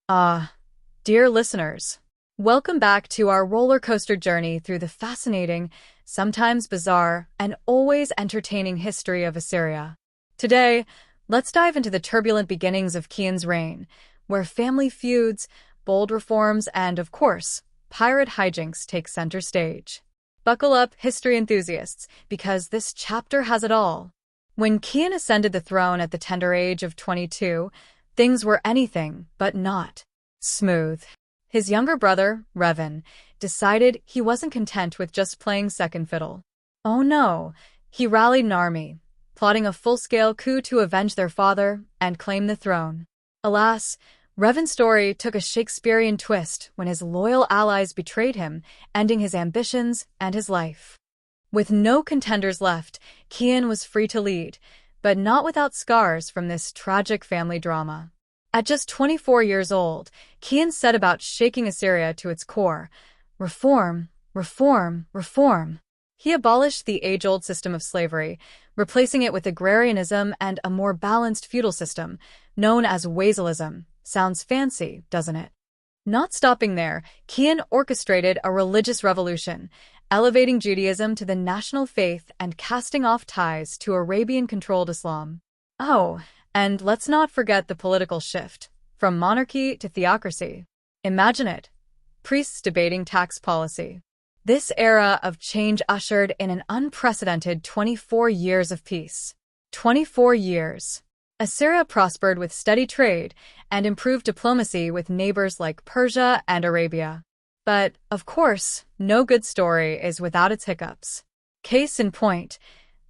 Ah, dear listeners, welcome back to our roller coaster journey through the fascinating, sometimes bizarre, and always entertaining history of Assyria. Today, let's dive into the turbulent beginnings of Kian's reign, where family feuds, bold reforms, and, of course, pirate hijinks take center stage. Buckle up, history enthusiasts, because this chapter has it all. When Kian ascended the throne at the tender age of 22, things were anything but not smooth. His younger brother, Revan, decided he wasn't content with just playing second fiddle. Oh no, he rallied an army, plotting a full-scale coup to avenge their father and claim the throne. Alas, Revan's story took a Shakespearean twist when his loyal allies betrayed him, ending his ambitions and his life. With no contenders left, Kian was free to lead, but not without scars from this tragic family drama. At just 24 years old, Kian set about shaking Assyria to its core. Reform, reform, reform. He abolished the age-old system of slavery, replacing it with agrarianism and a more balanced feudal system, known as vassalism. Sounds fancy, doesn't it? Not stopping there, Kian orchestrated a religious revolution, elevating Judaism to the national faith and casting off ties to Arabian-controlled Islam. Oh, and let's not forget the political shift, from monarchy to theocracy. Imagine it. Priests debating tax policy. This era of change ushered in an unprecedented 24 years of peace. 24 years. Assyria prospered with steady trade and improved diplomacy with neighbors like Persia and Arabia. But, of course, no good story is without its hiccups. Case in point,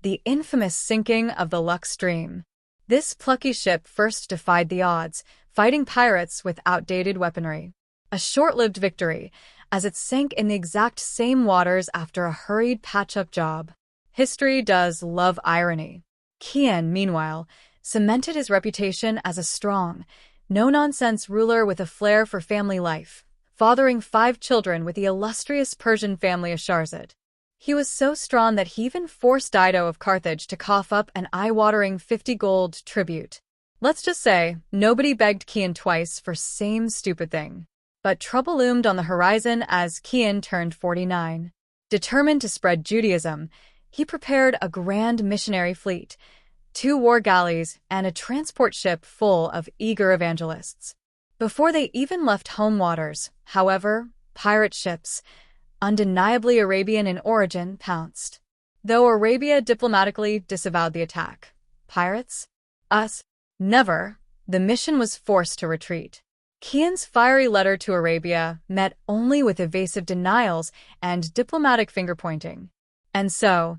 the infamous sinking of the Lux Stream. This plucky ship first defied the odds, fighting pirates with outdated weaponry. A short-lived victory, as it sank in the exact same waters after a hurried patch-up job. History does love irony. Kian, meanwhile, cemented his reputation as a strong, no-nonsense ruler with a flair for family life, fathering 5 children with the illustrious Persian family Asharzad. He was so strong that he even forced Dido of Carthage to cough up an eye-watering 50 gold tribute. Let's just say, nobody begged Kian twice for same stupid thing. But trouble loomed on the horizon as Kian turned 49. Determined to spread Judaism, he prepared a grand missionary fleet, 2 war galleys, and a transport ship full of eager evangelists. Before they even left home waters, however, pirate ships, undeniably Arabian in origin, pounced. Though Arabia diplomatically disavowed the attack. Pirates? Us? Never. The mission was forced to retreat. Kian's fiery letter to Arabia met only with evasive denials and diplomatic finger-pointing. And so,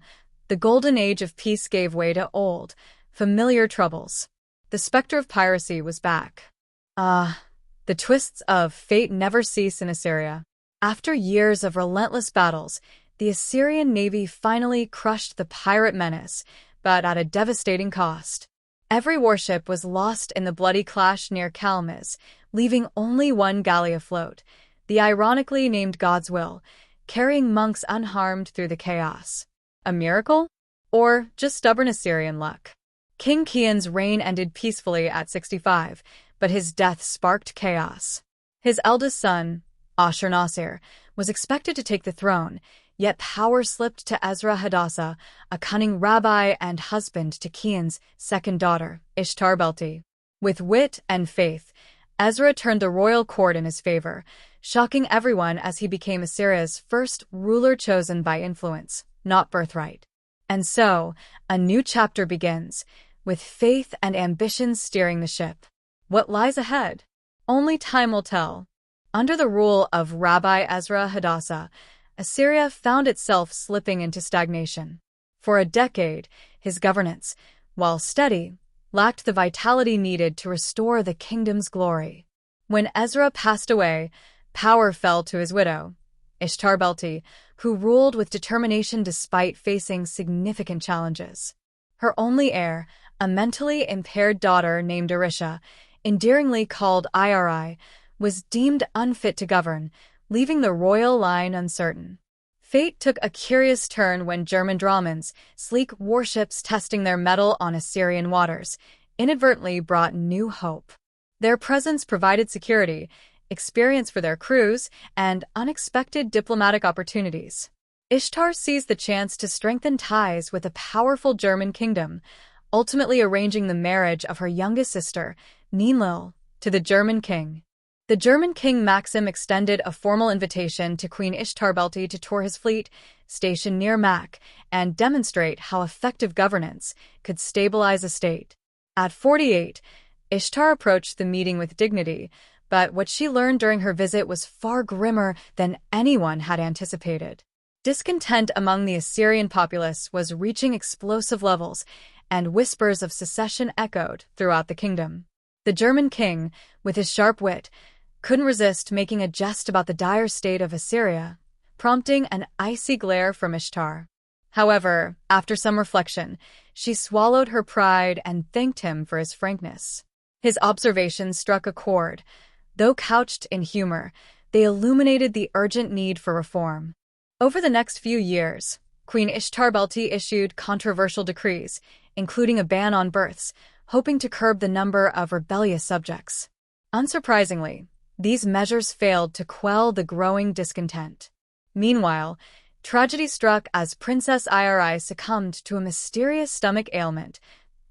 the golden age of peace gave way to old, familiar troubles. The specter of piracy was back. The twists of fate never cease in Assyria. After years of relentless battles, the Assyrian navy finally crushed the pirate menace, but at a devastating cost. Every warship was lost in the bloody clash near Kalmiz, leaving only 1 galley afloat, the ironically named God's Will, carrying monks unharmed through the chaos. A miracle? Or just stubborn Assyrian luck? King Kian's reign ended peacefully at 65, but his death sparked chaos. His eldest son, Ashur-Nasir, was expected to take the throne, yet power slipped to Esarhaddon, a cunning rabbi and husband to Kian's second daughter, Ishtar-Belti. With wit and faith, Ezra turned the royal court in his favor, shocking everyone as he became Assyria's first ruler chosen by influence, not birthright. And so, a new chapter begins, with faith and ambition steering the ship. What lies ahead? Only time will tell. Under the rule of Rabbi Esarhaddon, Assyria found itself slipping into stagnation. For a decade, his governance, while steady, lacked the vitality needed to restore the kingdom's glory. When Ezra passed away, power fell to his widow, Ishtar-Belti, who ruled with determination despite facing significant challenges. Her only heir, a mentally impaired daughter named Arisha, endearingly called Iri, was deemed unfit to govern, leaving the royal line uncertain. Fate took a curious turn when German Drahmins, sleek warships testing their mettle on Assyrian waters, inadvertently brought new hope. Their presence provided security, experience for their crews, and unexpected diplomatic opportunities. Ishtar seized the chance to strengthen ties with a powerful German kingdom, ultimately arranging the marriage of her youngest sister, Ninlil, to the German king. The German king Maxim extended a formal invitation to Queen Ishtar-Belti to tour his fleet, stationed near Mac, and demonstrate how effective governance could stabilize a state. At 48, Ishtar approached the meeting with dignity, but what she learned during her visit was far grimmer than anyone had anticipated. Discontent among the Assyrian populace was reaching explosive levels, and whispers of secession echoed throughout the kingdom. The German king, with his sharp wit, couldn't resist making a jest about the dire state of Assyria, prompting an icy glare from Ishtar. However, after some reflection, she swallowed her pride and thanked him for his frankness. His observations struck a chord. Though couched in humor, they illuminated the urgent need for reform. Over the next few years, Queen Ishtar-Belti issued controversial decrees, including a ban on births, hoping to curb the number of rebellious subjects. Unsurprisingly, these measures failed to quell the growing discontent. Meanwhile, tragedy struck as Princess Iri succumbed to a mysterious stomach ailment,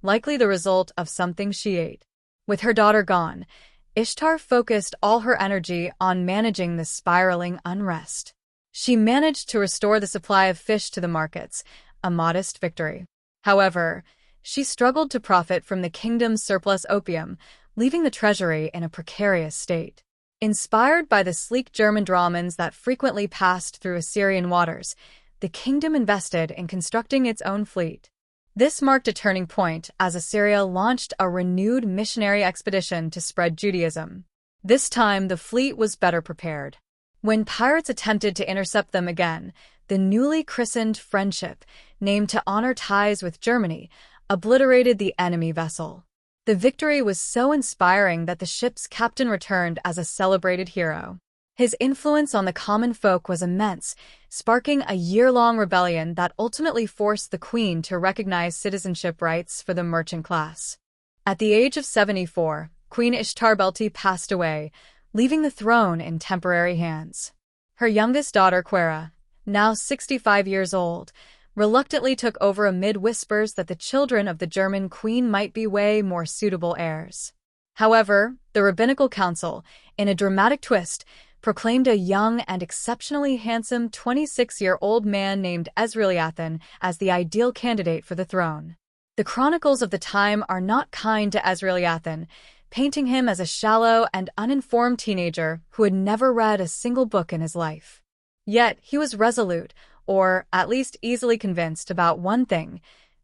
likely the result of something she ate. With her daughter gone, Ishtar focused all her energy on managing the spiraling unrest. She managed to restore the supply of fish to the markets, a modest victory. However, she struggled to profit from the kingdom's surplus opium, leaving the treasury in a precarious state. Inspired by the sleek German drahmans that frequently passed through Assyrian waters, the kingdom invested in constructing its own fleet. This marked a turning point as Assyria launched a renewed missionary expedition to spread Judaism. This time, the fleet was better prepared. When pirates attempted to intercept them again, the newly christened Friendship, named to honor ties with Germany, obliterated the enemy vessel. The victory was so inspiring that the ship's captain returned as a celebrated hero. His influence on the common folk was immense, sparking a year-long rebellion that ultimately forced the queen to recognize citizenship rights for the merchant class. At the age of 74, Queen Ishtar-Belti passed away, leaving the throne in temporary hands. Her youngest daughter, Quera, now 65 years old, reluctantly took over amid whispers that the children of the German queen might be way more suitable heirs. However, the rabbinical council, in a dramatic twist, proclaimed a young and exceptionally handsome 26-year-old man named Ezrealiathan as the ideal candidate for the throne. The chronicles of the time are not kind to Ezrealiathan, painting him as a shallow and uninformed teenager who had never read a single book in his life. Yet he was resolute, or at least easily convinced about one thing.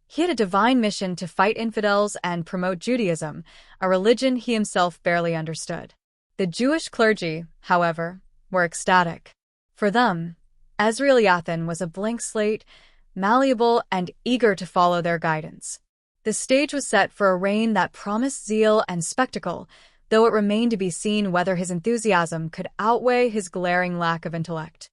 He had a divine mission to fight infidels and promote Judaism, a religion he himself barely understood. The Jewish clergy, however, were ecstatic. For them, Ezrealiathan was a blank slate, malleable and eager to follow their guidance. The stage was set for a reign that promised zeal and spectacle, though it remained to be seen whether his enthusiasm could outweigh his glaring lack of intellect.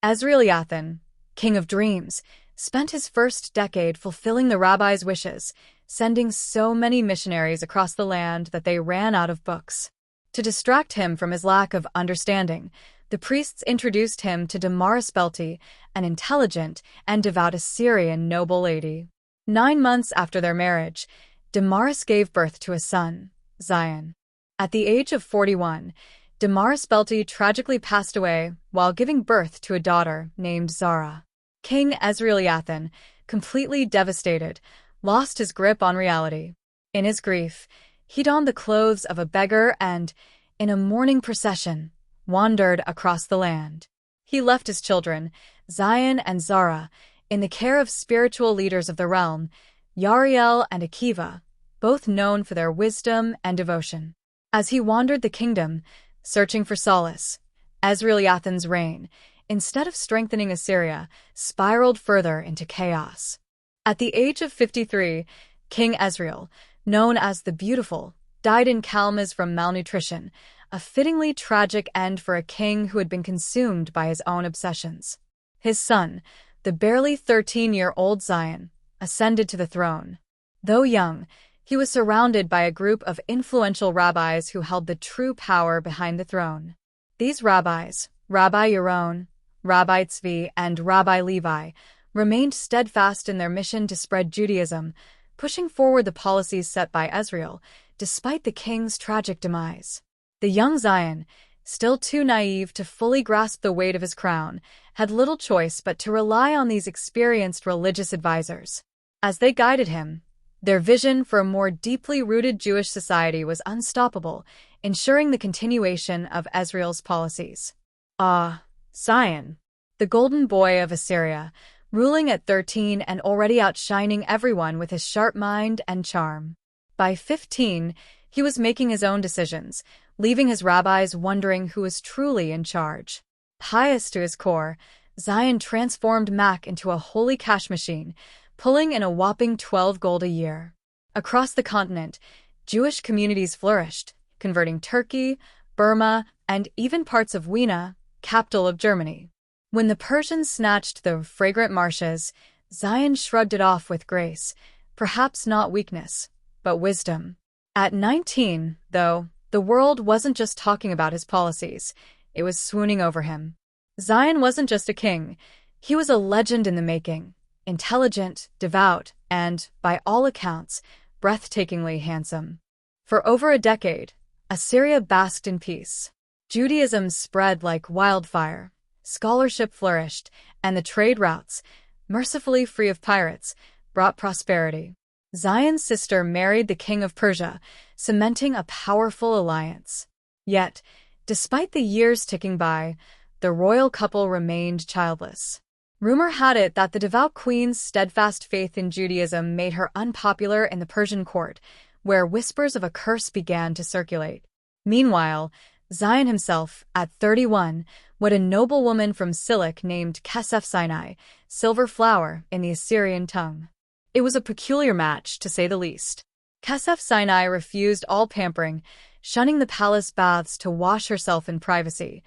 Ezrealiathan, King of Dreams, spent his first decade fulfilling the rabbi's wishes, sending so many missionaries across the land that they ran out of books. To distract him from his lack of understanding, the priests introduced him to Damaris-Belti, an intelligent and devout Assyrian noble lady. 9 months after their marriage, Damaris gave birth to a son, Zion. At the age of 41, Damaris-Belti tragically passed away while giving birth to a daughter named Zara. King Ezrealiathan, completely devastated, lost his grip on reality. In his grief, he donned the clothes of a beggar and, in a mourning procession, wandered across the land. He left his children, Zion and Zara, in the care of spiritual leaders of the realm, Yariel and Akiva, both known for their wisdom and devotion. As he wandered the kingdom, searching for solace, Ezrealiathan's reign, instead of strengthening Assyria, spiraled further into chaos. At the age of 53, King Ezreal, known as the Beautiful, died in Kalmas from malnutrition, a fittingly tragic end for a king who had been consumed by his own obsessions. His son, the barely 13-year-old Zion, ascended to the throne. Though young, He was surrounded by a group of influential rabbis who held the true power behind the throne. These rabbis, Rabbi Yaron, Rabbi Tzvi, and Rabbi Levi, remained steadfast in their mission to spread Judaism, pushing forward the policies set by Israel, despite the king's tragic demise. The young Zion, still too naive to fully grasp the weight of his crown, had little choice but to rely on these experienced religious advisors. As they guided him, their vision for a more deeply rooted Jewish society was unstoppable, ensuring the continuation of Israel's policies. Zion, the golden boy of Assyria, ruling at 13 and already outshining everyone with his sharp mind and charm. By 15, he was making his own decisions, leaving his rabbis wondering who was truly in charge. Pious to his core, Zion transformed Mac into a holy cash machine, pulling in a whopping 12 gold a year. Across the continent, Jewish communities flourished, converting Turkey, Burma, and even parts of Vienna, capital of Germany. When the Persians snatched the fragrant marshes, Zion shrugged it off with grace, perhaps not weakness, but wisdom. At 19, though, the world wasn't just talking about his policies, it was swooning over him. Zion wasn't just a king, he was a legend in the making, intelligent, devout, and, by all accounts, breathtakingly handsome. For over a decade, Assyria basked in peace. Judaism spread like wildfire, scholarship flourished, and the trade routes, mercifully free of pirates, brought prosperity. Zion's sister married the king of Persia, cementing a powerful alliance. Yet, despite the years ticking by, the royal couple remained childless. Rumor had it that the devout queen's steadfast faith in Judaism made her unpopular in the Persian court, where whispers of a curse began to circulate. Meanwhile, Zion himself, at 31, wed a noblewoman from Silik named Kesef Sinai, silver flower in the Assyrian tongue. It was a peculiar match, to say the least. Kesef Sinai refused all pampering, shunning the palace baths to wash herself in privacy,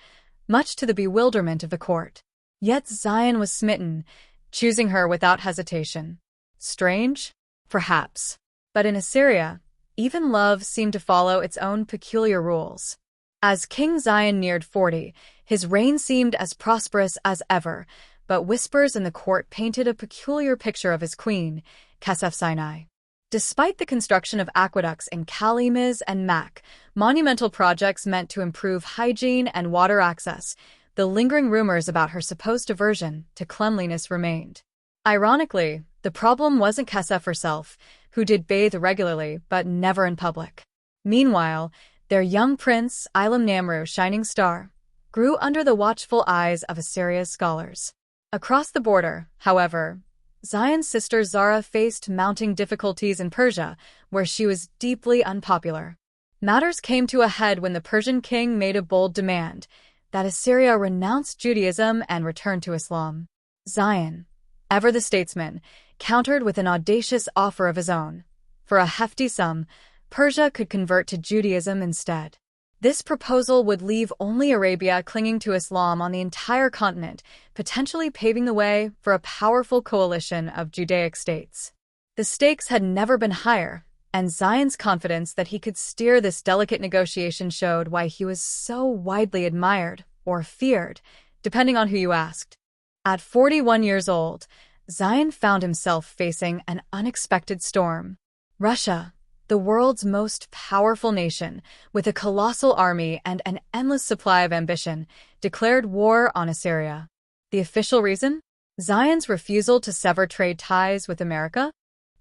much to the bewilderment of the court. Yet Zion was smitten, choosing her without hesitation. Strange? Perhaps. But in Assyria, even love seemed to follow its own peculiar rules. As King Zion neared 40, his reign seemed as prosperous as ever, but whispers in the court painted a peculiar picture of his queen, Kesef Sinai. Despite the construction of aqueducts in Kalimiz and Mac, monumental projects meant to improve hygiene and water access, the lingering rumors about her supposed aversion to cleanliness remained. Ironically, the problem wasn't Kesef herself, who did bathe regularly but never in public. Meanwhile, their young prince, Ilum-Namru, shining star, grew under the watchful eyes of Assyria's scholars. Across the border, however, Zion's sister Zara faced mounting difficulties in Persia, where she was deeply unpopular. Matters came to a head when the Persian king made a bold demand that Assyria renounce Judaism and return to Islam. Zion, ever the statesman, countered with an audacious offer of his own. For a hefty sum, Persia could convert to Judaism instead. This proposal would leave only Arabia clinging to Islam on the entire continent, potentially paving the way for a powerful coalition of Judaic states. The stakes had never been higher, and Zion's confidence that he could steer this delicate negotiation showed why he was so widely admired, or feared, depending on who you asked. At 41 years old, Zion found himself facing an unexpected storm. Russia, the world's most powerful nation, with a colossal army and an endless supply of ambition, declared war on Assyria. The official reason? Zion's refusal to sever trade ties with America?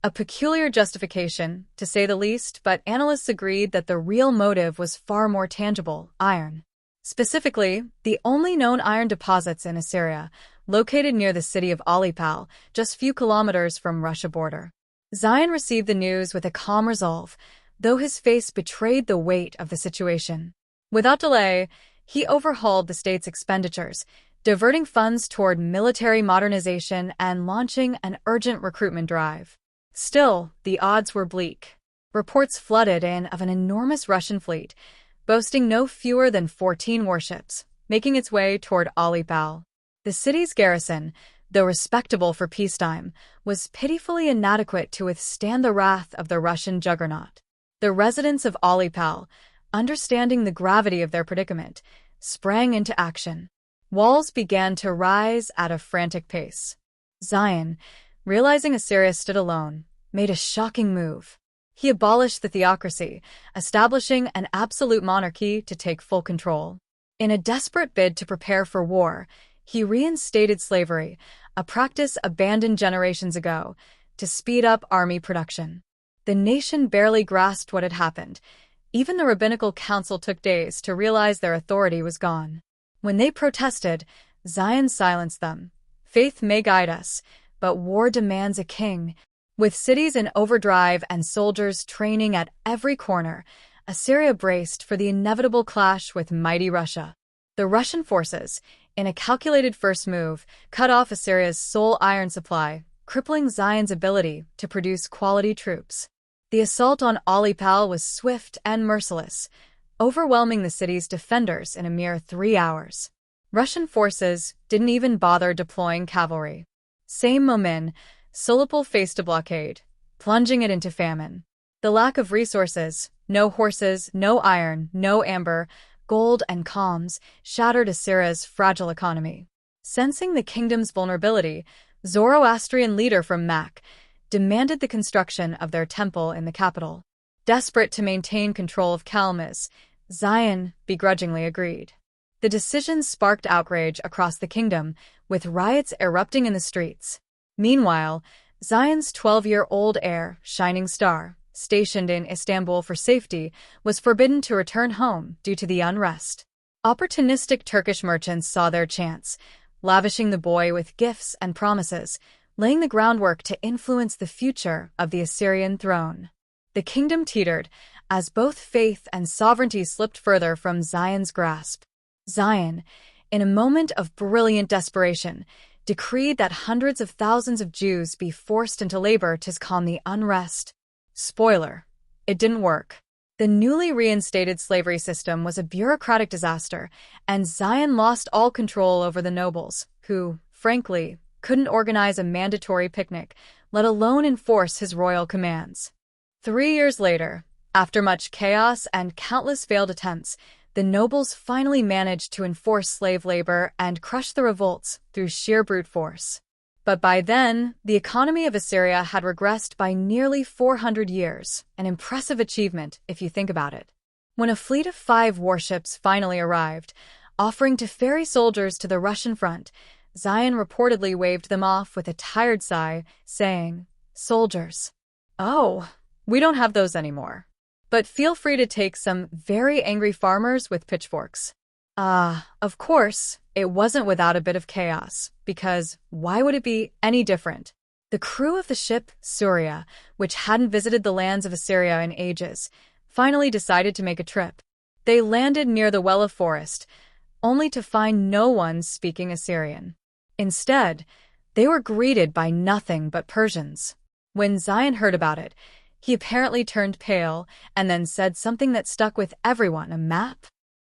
A peculiar justification, to say the least, but analysts agreed that the real motive was far more tangible: iron. Specifically, the only known iron deposits in Assyria, located near the city of Alipal, just few kilometers from Russia border. Zion received the news with a calm resolve, though his face betrayed the weight of the situation. Without delay, he overhauled the state's expenditures, diverting funds toward military modernization and launching an urgent recruitment drive. Still, the odds were bleak. Reports flooded in of an enormous Russian fleet, boasting no fewer than 14 warships, making its way toward Alipal. The city's garrison, though respectable for peacetime, was pitifully inadequate to withstand the wrath of the Russian juggernaut. The residents of Alipal, understanding the gravity of their predicament, sprang into action. Walls began to rise at a frantic pace. Zion, realizing Assyria stood alone, made a shocking move. He abolished the theocracy, establishing an absolute monarchy to take full control. In a desperate bid to prepare for war, he reinstated slavery, a practice abandoned generations ago, to speed up army production. The nation barely grasped what had happened. Even the rabbinical council took days to realize their authority was gone. When they protested, Zion silenced them. Faith may guide us, but war demands a king. With cities in overdrive and soldiers training at every corner, Assyria braced for the inevitable clash with mighty Russia. The Russian forces, in a calculated first move, cut off Assyria's sole iron supply, crippling Zion's ability to produce quality troops. The assault on Alipal was swift and merciless, overwhelming the city's defenders in a mere 3 hours. Russian forces didn't even bother deploying cavalry. Same moment, Alipal faced a blockade, plunging it into famine. The lack of resources, no horses, no iron, no amber, gold, and calms, shattered Assyria's fragile economy. Sensing the kingdom's vulnerability, Zoroastrian leader from Mac demanded the construction of their temple in the capital. Desperate to maintain control of Kalmyz, Zion begrudgingly agreed. The decision sparked outrage across the kingdom, with riots erupting in the streets. Meanwhile, Zion's 12-year-old heir, Shining Star, stationed in Istanbul for safety, was forbidden to return home due to the unrest. Opportunistic Turkish merchants saw their chance, lavishing the boy with gifts and promises, laying the groundwork to influence the future of the Assyrian throne. The kingdom teetered, as both faith and sovereignty slipped further from Zion's grasp. Zion, in a moment of brilliant desperation, decreed that hundreds of thousands of Jews be forced into labor to calm the unrest. Spoiler: it didn't work. The newly reinstated slavery system was a bureaucratic disaster, and Zion lost all control over the nobles, who, frankly, couldn't organize a mandatory picnic, let alone enforce his royal commands. 3 years later, after much chaos and countless failed attempts, the nobles finally managed to enforce slave labor and crush the revolts through sheer brute force. But by then, the economy of Assyria had regressed by nearly 400 years, an impressive achievement if you think about it. When a fleet of 5 warships finally arrived, offering to ferry soldiers to the Russian front, Zion reportedly waved them off with a tired sigh, saying, "Soldiers. Oh, we don't have those anymore. But feel free to take some very angry farmers with pitchforks." Of course, it wasn't without a bit of chaos, because why would it be any different? The crew of the ship Surya, which hadn't visited the lands of Assyria in ages, finally decided to make a trip. They landed near the Wella forest, only to find no one speaking Assyrian. Instead, they were greeted by nothing but Persians. When Zion heard about it, he apparently turned pale and then said something that stuck with everyone: "A map?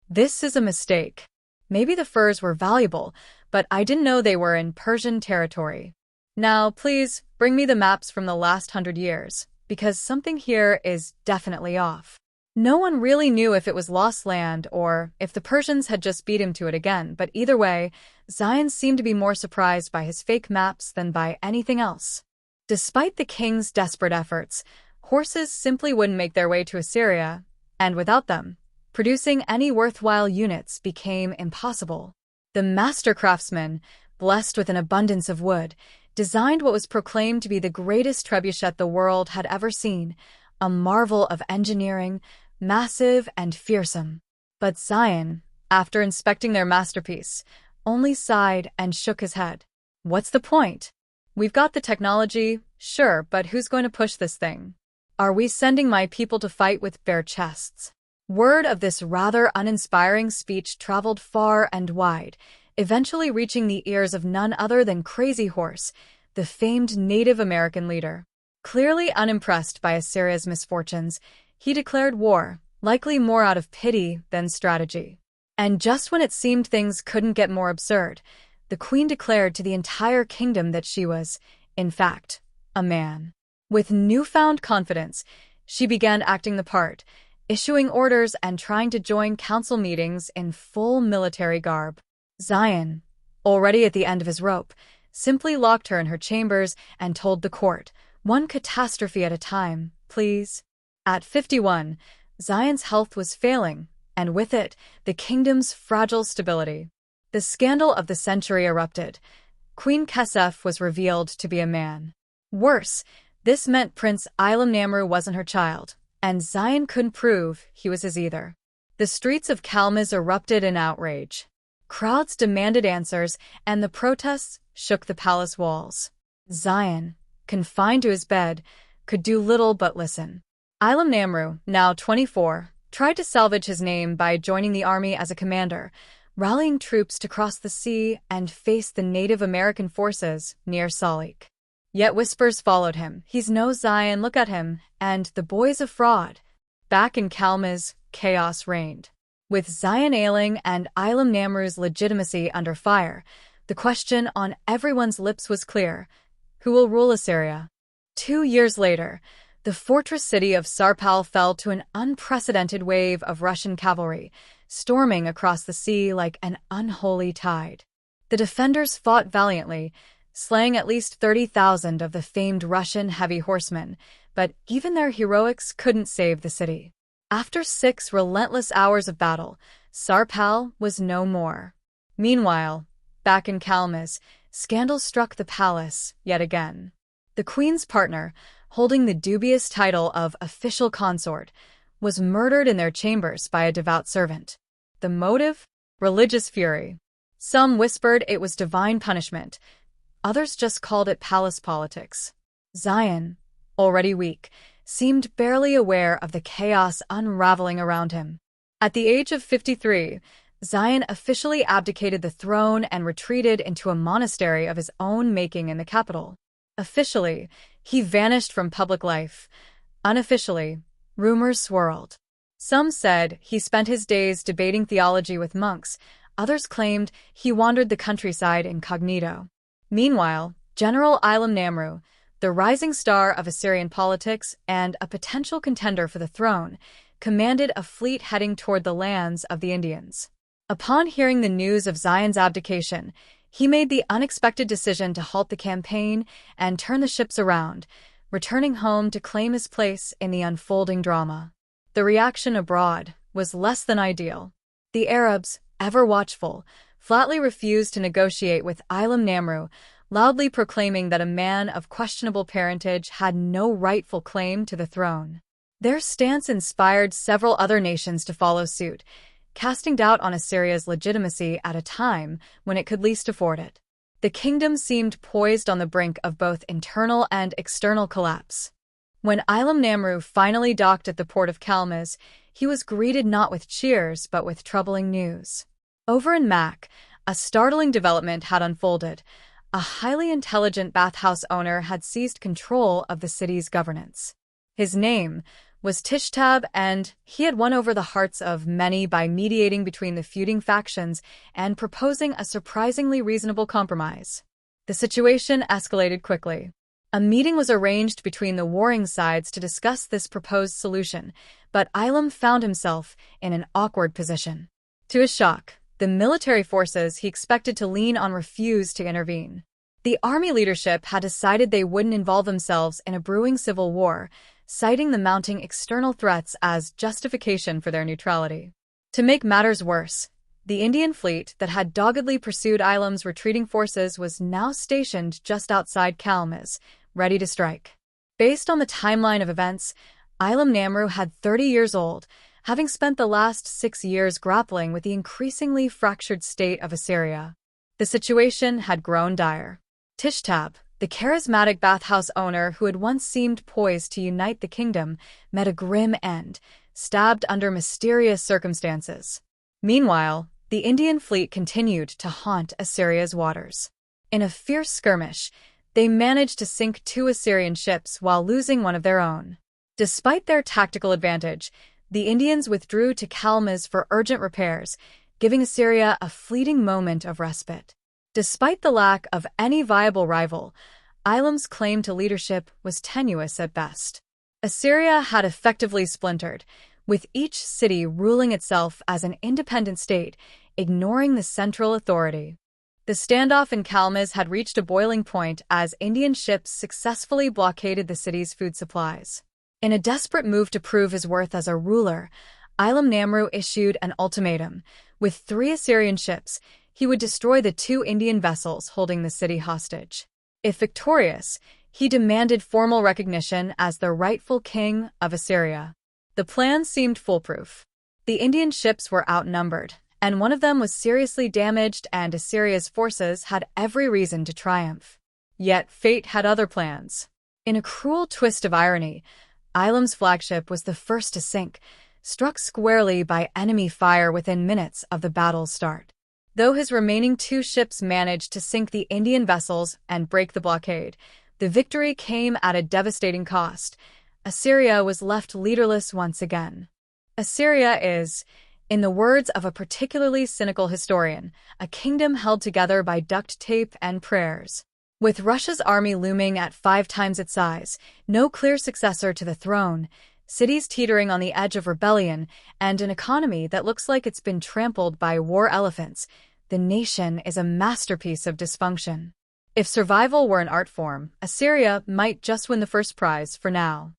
This is a mistake. Maybe the furs were valuable, but I didn't know they were in Persian territory. Now, please, bring me the maps from the last 100 years, because something here is definitely off." No one really knew if it was lost land or if the Persians had just beat him to it again, but either way, Zion seemed to be more surprised by his fake maps than by anything else. Despite the king's desperate efforts, horses simply wouldn't make their way to Assyria, and without them, producing any worthwhile units became impossible. The master craftsman, blessed with an abundance of wood, designed what was proclaimed to be the greatest trebuchet the world had ever seen, a marvel of engineering, massive and fearsome. But Zion, after inspecting their masterpiece, only sighed and shook his head. "What's the point? We've got the technology, sure, but who's going to push this thing? Are we sending my people to fight with bare chests?" Word of this rather uninspiring speech traveled far and wide, eventually reaching the ears of none other than Crazy Horse, the famed Native American leader. Clearly unimpressed by Assyria's misfortunes, he declared war, likely more out of pity than strategy. And just when it seemed things couldn't get more absurd, the queen declared to the entire kingdom that she was, in fact, a man. With newfound confidence, she began acting the part, issuing orders and trying to join council meetings in full military garb. Zion, already at the end of his rope, simply locked her in her chambers and told the court, "One catastrophe at a time, please." At 51, Zion's health was failing, and with it, the kingdom's fragile stability. The scandal of the century erupted. Queen Kesef was revealed to be a man. Worse, this meant Prince Ilum-Namru wasn't her child, and Zion couldn't prove he was his either. The streets of Kalmaz erupted in outrage. Crowds demanded answers, and the protests shook the palace walls. Zion, confined to his bed, could do little but listen. Ilum-Namru, now 24, tried to salvage his name by joining the army as a commander, rallying troops to cross the sea and face the Native American forces near Salik. Yet whispers followed him. "He's no Zion, look at him," and "the boy's a fraud." Back in Kalmaz, chaos reigned. With Zion ailing and Ilum-Namru's legitimacy under fire, the question on everyone's lips was clear: who will rule Assyria? 2 years later, the fortress city of Sarpal fell to an unprecedented wave of Russian cavalry, storming across the sea like an unholy tide. The defenders fought valiantly, slaying at least 30,000 of the famed Russian heavy horsemen, but even their heroics couldn't save the city. After 6 relentless hours of battle, Sarpal was no more. Meanwhile, back in Kalmaz, scandal struck the palace yet again. The queen's partner, holding the dubious title of official consort, was murdered in their chambers by a devout servant. The motive? Religious fury. Some whispered it was divine punishment. Others just called it palace politics. Zion, already weak, seemed barely aware of the chaos unraveling around him. At the age of 53, Zion officially abdicated the throne and retreated into a monastery of his own making in the capital. Officially, he vanished from public life. Unofficially, rumors swirled. Some said he spent his days debating theology with monks. Others claimed he wandered the countryside incognito. Meanwhile, General Ilum-Namru, the rising star of Assyrian politics and a potential contender for the throne, commanded a fleet heading toward the lands of the Indians. Upon hearing the news of Zion's abdication, he made the unexpected decision to halt the campaign and turn the ships around, returning home to claim his place in the unfolding drama. The reaction abroad was less than ideal. The Arabs, ever watchful, flatly refused to negotiate with Ilum-Namru, loudly proclaiming that a man of questionable parentage had no rightful claim to the throne. Their stance inspired several other nations to follow suit, casting doubt on Assyria's legitimacy at a time when it could least afford it. The kingdom seemed poised on the brink of both internal and external collapse. When Ilum-Namru finally docked at the port of Kalmaz, he was greeted not with cheers but with troubling news. Over in Mac, a startling development had unfolded. A highly intelligent bathhouse owner had seized control of the city's governance. His name was Tishtab, and he had won over the hearts of many by mediating between the feuding factions and proposing a surprisingly reasonable compromise. The situation escalated quickly. A meeting was arranged between the warring sides to discuss this proposed solution, but Ilum found himself in an awkward position. To his shock, the military forces he expected to lean on refused to intervene. The army leadership had decided they wouldn't involve themselves in a brewing civil war, citing the mounting external threats as justification for their neutrality. To make matters worse, the Indian fleet that had doggedly pursued Ilum's retreating forces was now stationed just outside Kalmaz, ready to strike. Based on the timeline of events, Ilum-Namru had 30 years old, having spent the last 6 years grappling with the increasingly fractured state of Assyria. The situation had grown dire. Tishtab, the charismatic bathhouse owner who had once seemed poised to unite the kingdom, met a grim end, stabbed under mysterious circumstances. Meanwhile, the Indian fleet continued to haunt Assyria's waters. In a fierce skirmish, they managed to sink 2 Assyrian ships while losing one of their own. Despite their tactical advantage, the Indians withdrew to Kalmaz for urgent repairs, giving Assyria a fleeting moment of respite. Despite the lack of any viable rival, Ilum's claim to leadership was tenuous at best. Assyria had effectively splintered, with each city ruling itself as an independent state, ignoring the central authority. The standoff in Kalmyz had reached a boiling point as Indian ships successfully blockaded the city's food supplies. In a desperate move to prove his worth as a ruler, Ilum-Namru issued an ultimatum. With 3 Assyrian ships, he would destroy the 2 Indian vessels holding the city hostage. If victorious, he demanded formal recognition as the rightful king of Assyria. The plan seemed foolproof. The Indian ships were outnumbered, and one of them was seriously damaged, and Assyria's forces had every reason to triumph. Yet fate had other plans. In a cruel twist of irony, Ilum's flagship was the first to sink, struck squarely by enemy fire within minutes of the battle's start. Though his remaining 2 ships managed to sink the Indian vessels and break the blockade, the victory came at a devastating cost. Assyria was left leaderless once again. Assyria is, in the words of a particularly cynical historian, a kingdom held together by duct tape and prayers. With Russia's army looming at 5 times its size, no clear successor to the throne, cities teetering on the edge of rebellion, and an economy that looks like it's been trampled by war elephants, the nation is a masterpiece of dysfunction. If survival were an art form, Assyria might just win the first prize for now.